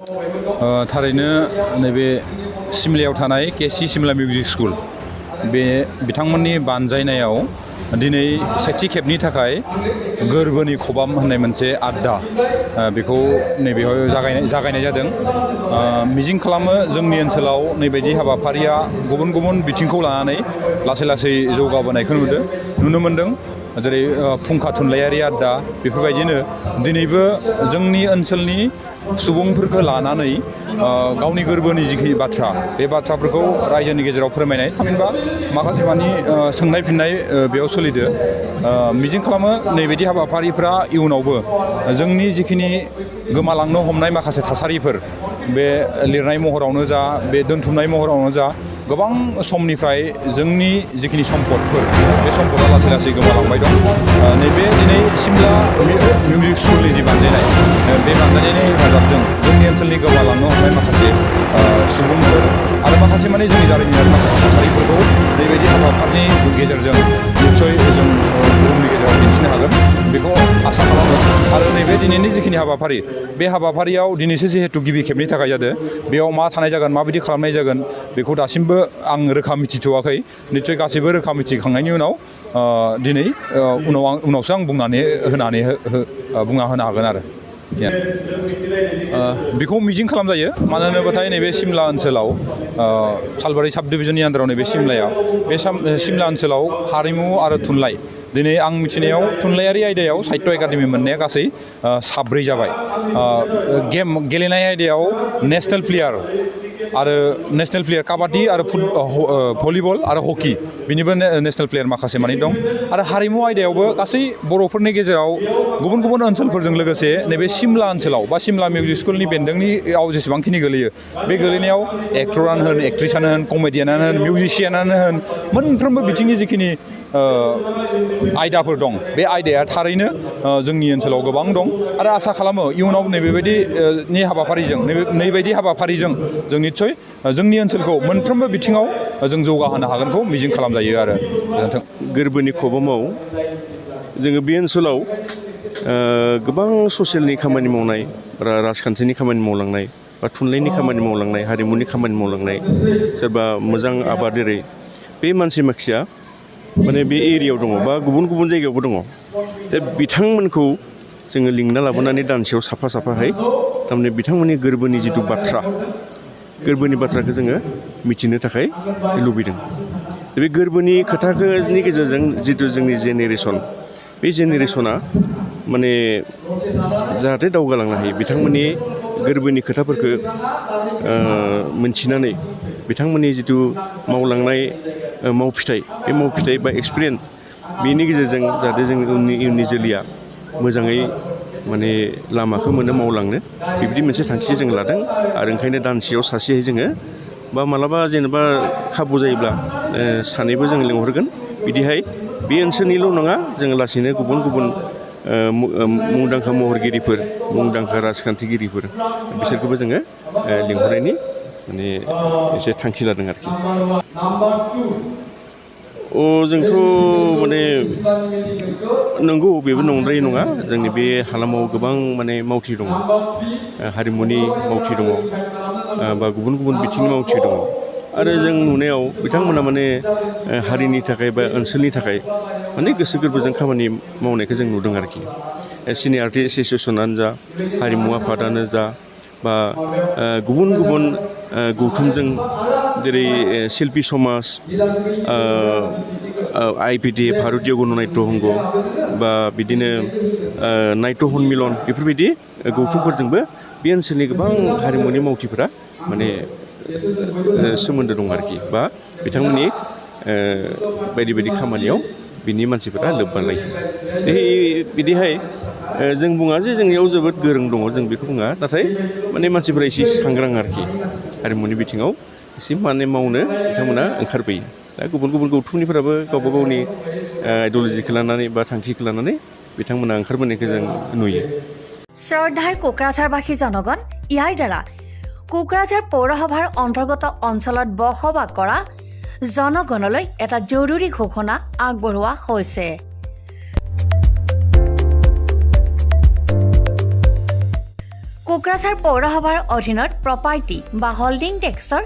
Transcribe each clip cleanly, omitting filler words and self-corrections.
थारैनो नैबे सिमलायाव थानाय केसि सिमला मिउजिक स्कुल बे बिथांमोननि बानजायनायाव दिनै सेथि खेबनि थाखाय गोरबोनि खबाम होननाय मोनसे आड्डा बेखौ नैबेयाव जागायनाय जादों। मिजिं खालामो जोंनि ओनसोलाव नैबायदि हाबाफारिया गुबुन गुबुन बिथिंखौ लानानै लासै लासै जौगाबोनायखौ नुनो मोन्दों। जेरै फुंखा थुनलाइयारि आड्डा बेफोरबायदिनो दिनैबो जोंनि ओनसोलनि सुबुंफोरखौ लानानै गावनि गोरबोनि जिखिनि बाथ्रा बे बाथ्राफोरखौ रायजोनि गेजेराव फोरमायनाय थामहिनबा माखासे मानि सोंनाय फिननाय बेयाव सोलिदो। मिजिं खालामो नैबायदि हाबाफारिफ्रा इयुनावबो जोंनि जिखिनि गोमालांनो हमनाय माखासे थासारिफोर बे लिरनाय महरावनो जा बे दोनथुमनाय महरावनो जा गोबां समनिफ्राय जोंनि जिखिनि सम्पदफोर बे सम्पदा लासै लासै गोमालांबाय दं। नैबे दिनै सिमला मिउजिक स्कुलनि जि बानजायनाय बे बानजायनायनि हेफाजाबजों जोंनि ओनसोलनि गोमालांनो हमनाय माखासे सुबुंफोर आरो माखासे माने जोंनि जारिमिनारि माखासे थासारिफोरखौ बेबायदि हाबाफारिनि गेजेरजों निस्सय जों बुहुमनि गेजेराव दिन्थिनो हागोन बेखौ आसा खालामो। आरो नैबे दिनैनि जिखिनि हाबाफारि बे हाबाफारियाव दिनैसो जिहेतु गिबि खेबनि थाखाय जादों बेयाव मा थानाय जागोन माबायदि खालामनाय जागोन बेखौ दासिमबो आं रोखा मिथिथ'वाखै। निस्सय गासैबो रोखा मिथिखांनायनि उनाव दिनै उनावसो आं बुंना होनो हागोन आरो बेखौ मिजिं खालामजायो। मानो होनोबाथाय नैबे सिमला ओनसोलाव सालबारि साब डिभिजननि आन्दाराव नैबे सिमलायाव बे सिमला ओनसोलाव हारिमु आरो थुनलाइ दिनै आं मिथिनायाव थुनलाइयारि आयदायाव साहित्य एकाडेमि मोननाया गासै 7 जाबाय। गेलेनाय आयदायाव नेसनेल प्लेयार काबादि आरो भलिबल आरो हकि बिनिबो नेसनेल प्लेयार माखासे मानि दं। आरो हारिमु आयदायावबो गासै बर'फोरनि गेजेराव गुबुन गुबुन ओनसोलफोरजों लोगोसे नैबे सिमला ओनसोलाव बा सिमला मिउजिक स्कुलनि बेन्दोंनियाव जेसेबांखिनि गोलैयो बे गोलैनायाव एक्टरानो होन एक्ट्रिसानो होन कमेडियानानो होन मिउजिसियानानो होन मोनफ्रोमबो बिथिंनि जिखिनि आयदाफोर दं बे आयदाया थारैनो जोंनि ओनसोलाव गोबां दं। आरो आसा खालामो इयुनाव नैबायदि हाबाफारिजों जों निस्सय जोंनि ओनसोलखौ मोनफ्रोमबो बिथिङाव जों जौगाहोनो हागोनखौ मिजिं खालामजायो आरो गोजोन्थों। गोरबोनि खबामाव जोङो बे ओनसोलाव गोबां ससियेलनि खामानि मावनाय राजखान्थिनि खामानि मावलांनाय बा थुनलाइनि खामानि मावलांनाय हारिमुनि खामानि मावलांनाय सोरबा मोजां आबादारि बे मानसिया माने बे एरियायाव दङ बा गुबुन गुबुन जायगायावबो दङ। दा बिथांमोनखौ जोङो लिंना लाबोनानै दानसेयाव साफाहाय थारमाने बिथांमोननि गोरबोनि जिथु गोरबोनि बाथ्राखौ जोङो मिथिनो थाखाय लुबैदों। बे गोरबोनि खोथानि गेजेरजों जिथु जोंनि जेनेरेसन बे जेनेरेसना माने जाहाथे दावगालांनो हायो बिथांमोननि गोरबोनि खोथाफोरखौ मोनथिनानै बिथांमोननि जिथु मावलांनाय मावफिथाइ बा एक्सपिरियेन्स बेनि गेजेरजों जाहाथे जोंनि इयुननि जोलैया मोजाङै माने लामाखौ मावलांनो बिब्दि मोनसे थांखि जों लादों। आरो ओंखायनो दानसेयाव सासेयै जोङो बा मालाबा जेनेबा खाबु जायोब्ला सानैबो जों लिंहरगोन। बिदिहाय बे ओनसोलनिल' नङा जोङो लासैनो गुबुन गुबुन मुंदांखा महरगिरिफोर मुंदांखा राजखान्थिगिरिफोर बिसोरखौबो जोङो लिंहरनायनि माने एसे थांखि लादों आरोखि। जोंथ' माने नंगौ बेबो नंद्राय नङा। जोंनि बे हालामाव गोबां माने मावथि दङ हारिमुनि मावथि दङ बा गुबुन गुबुन बिथिंनि मावथि दङ। आरो जों नुनायाव बिथांमोना माने हारिनि थाखाय बा ओनसोलनि थाखाय माने गोसो गोरबोजों खामानि मावनायखौ जों नुदों आरोखि। सिनियर आर्टिस्ट एस'सियेसनानो जा हारिमु आफादानो जा बा गुबुन गुबुन गौथुमजों जेरै शिल्पी समाज IPD भारतीय गणनाट्य संघ बा बिदिनो नाट्य सन्मिलन बेफोरबायदि गौथुमफोरजोंबो बे ओनसोलनि गोबां हारिमुनि मावथिफोरा माने सोमोन्दो दं आरोखि बा बिथांमोननि बायदि बायदि खामानियाव बिनि मानसिफोरा लोब्बा लायो। बिदिहाय जों बुङा जे जोंनियाव जोबोद गोरों दङ जों बेखौ बुङा। नाथाय माने मानसिफोरा एसे सांग्रां आरोखि हारिमुनि बिथिङाव एसे माने मावनो बिथांमोना ओंखारबोयो। दा गुबुन गुबुन गौथुमनिफोराबो गावबा गावनि आइडिय'लजिखौ लानानै बा थांखिखौ लानानै बिथांमोना ओंखारबोनायखौ जों नुयो। শ্ৰদ্ধাৰ কোকৰাঝাৰবাসী জনগণ ইয়াৰ দ্বাৰা কোকৰাঝাৰ পৌৰসভাৰ অন্তৰ্গত অঞ্চলত বসবাস কৰা জনগণলৈ এটা জৰুৰী ঘোষণা আগবঢ়োৱা হৈছে। কোকৰাঝাৰ পৌৰসভাৰ অধীনত প্ৰপাৰ্টি বা হোল্ডিং টেক্সৰ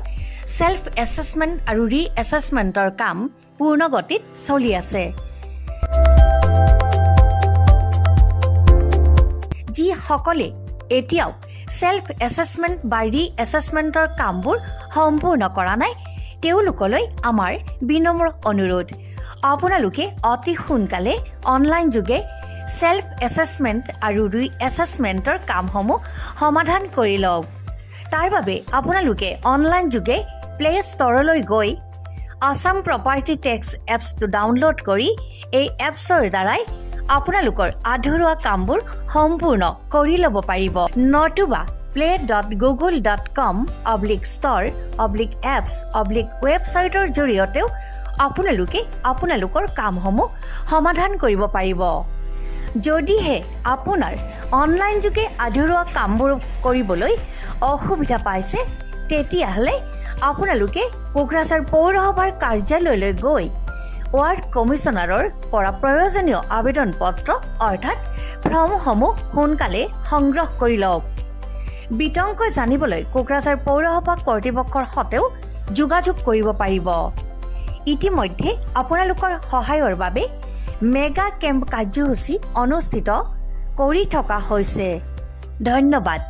ছেল্ফ এছেছমেণ্ট আৰু ৰি এছেছমেণ্টৰ কাম পূৰ্ণ গতিত চলি আছে। যিসকলে এতিয়াও ছেল্ফ এছেছমেণ্ট বা ৰি এছেছমেণ্টৰ কামবোৰ সম্পূৰ্ণ কৰা নাই তেওঁলোকলৈ আমাৰ বিনম্ৰ অনুৰোধ, আপোনালোকে অতি সোনকালে অনলাইন যোগে ছেল্ফ এছেছমেণ্ট আৰু ৰি এছেছমেণ্টৰ কামসমূহ সমাধান কৰি লওক। তাৰ বাবে আপোনালোকে অনলাইন যোগে প্লে ষ্ট'ৰলৈ গৈ আছাম প্ৰপাৰ্টি টেক্স এপছটো ডাউনলোড কৰি এই এপছৰ দ্বাৰাই আপোনালোকৰ আধৰুৱা কামবোৰ সম্পূৰ্ণ কৰি ল'ব পাৰিব। নতুবা play.google.com/store/apps/ৱেবছাইটৰ জৰিয়তেও আপোনালোকে আপোনালোকৰ কামসমূহ সমাধান কৰিব পাৰিব। যদিহে আপোনাৰ অনলাইন যোগে আধৰুৱা কামবোৰ কৰিবলৈ অসুবিধা পাইছে তেতিয়াহ'লে আপোনালোকে কোকৰাঝাৰ পৌৰসভাৰ কাৰ্যালয়লৈ গৈ ৱাৰ্ড কমিছনাৰৰ পৰা প্ৰয়োজনীয় আবেদন পত্ৰ অৰ্থাৎ ফৰ্মসমূহ সোনকালে সংগ্ৰহ কৰি লওক। বিতংকৈ জানিবলৈ কোকৰাঝাৰ পৌৰসভা কৰ্তৃপক্ষৰ সৈতেও যোগাযোগ কৰিব পাৰিব। ইতিমধ্যে আপোনালোকৰ সহায়ৰ বাবে মেগা কেম্প কাৰ্যসূচী অনুষ্ঠিত কৰি থকা হৈছে। ধন্যবাদ।